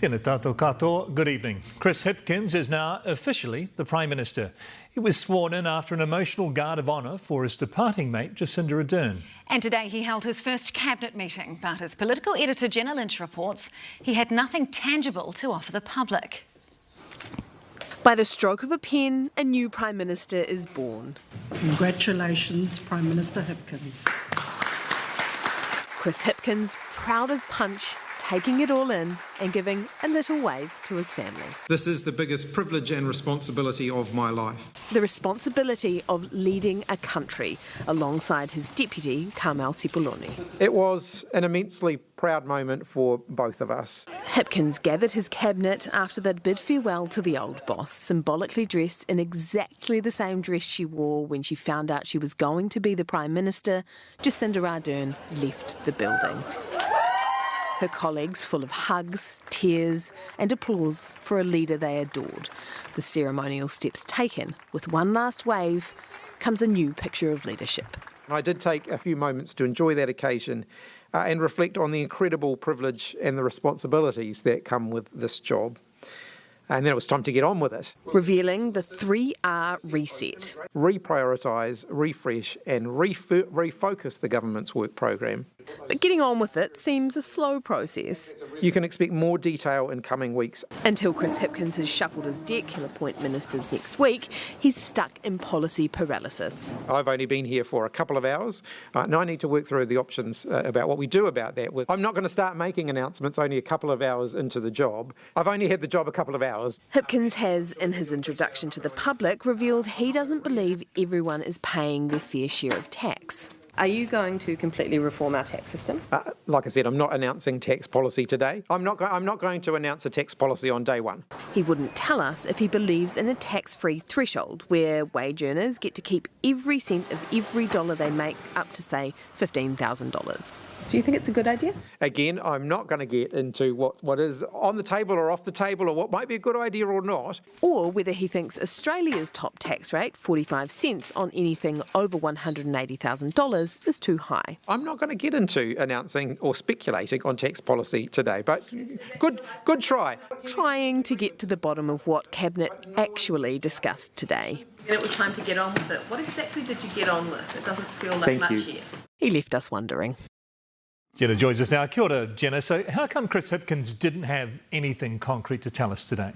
Tēnā tātou katoa, good evening. Chris Hipkins is now officially the Prime Minister. He was sworn in after an emotional guard of honour for his departing mate Jacinda Ardern. And today he held his first cabinet meeting, but as political editor Jenna Lynch reports, he had nothing tangible to offer the public. By the stroke of a pen, a new Prime Minister is born. Congratulations, Prime Minister Hipkins. Chris Hipkins, proud as punch, taking it all in and giving a little wave to his family. This is the biggest privilege and responsibility of my life. The responsibility of leading a country alongside his deputy, Carmel Sepuloni. It was an immensely proud moment for both of us. Hipkins gathered his cabinet after they'd bid farewell to the old boss, symbolically dressed in exactly the same dress she wore when she found out she was going to be the Prime Minister. Jacinda Ardern left the building. Her colleagues full of hugs, tears and applause for a leader they adored. The ceremonial steps taken, with one last wave, comes a new picture of leadership. I did take a few moments to enjoy that occasion and reflect on the incredible privilege and the responsibilities that come with this job. And then it was time to get on with it. Revealing the 3R reset. Reprioritise, refresh and refocus the government's work programme. But getting on with it seems a slow process. You can expect more detail in coming weeks. Until Chris Hipkins has shuffled his deck, he'll appoint ministers next week, he's stuck in policy paralysis. I've only been here for a couple of hours. Now I need to work through the options about what we do about that. I'm not going to start making announcements only a couple of hours into the job. I've only had the job a couple of hours. Hipkins has, in his introduction to the public, revealed he doesn't believe everyone is paying their fair share of tax. Are you going to completely reform our tax system? Like I said, I'm not announcing tax policy today. I'm not going to announce a tax policy on day one. He wouldn't tell us if he believes in a tax-free threshold where wage earners get to keep every cent of every dollar they make, up to, say, $15,000. Do you think it's a good idea? Again, I'm not going to get into what is on the table or off the table or what might be a good idea or not. Or whether he thinks Australia's top tax rate, 45 cents on anything over $180,000, is too high. I'm not going to get into announcing or speculating on tax policy today, but good try. Trying to get to the bottom of what Cabinet actually discussed today. And it was time to get on with it. What exactly did you get on with? It doesn't feel like much yet. He left us wondering. Jenna joins us now. Kia ora, Jenna. So how come Chris Hipkins didn't have anything concrete to tell us today?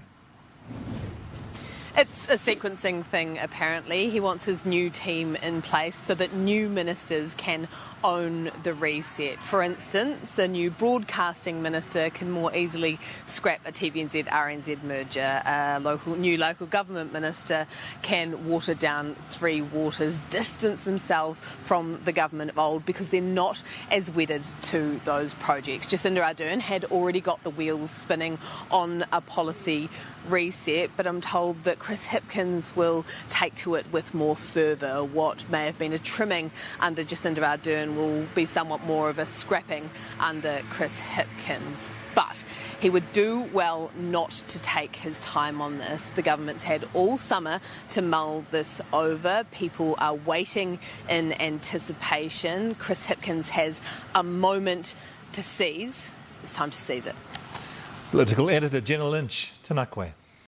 It's a sequencing thing, apparently. He wants his new team in place so that new ministers can own the reset. For instance, a new broadcasting minister can more easily scrap a TVNZ-RNZ merger. A new local government minister can water down Three Waters, distance themselves from the government of old because they're not as wedded to those projects. Jacinda Ardern had already got the wheels spinning on a policy reset, but I'm told that Chris Hipkins will take to it with more fervour. What may have been a trimming under Jacinda Ardern will be somewhat more of a scrapping under Chris Hipkins. But he would do well not to take his time on this. The government's had all summer to mull this over. People are waiting in anticipation. Chris Hipkins has a moment to seize. It's time to seize it. Political editor Jenna Lynch, Tēnā koe.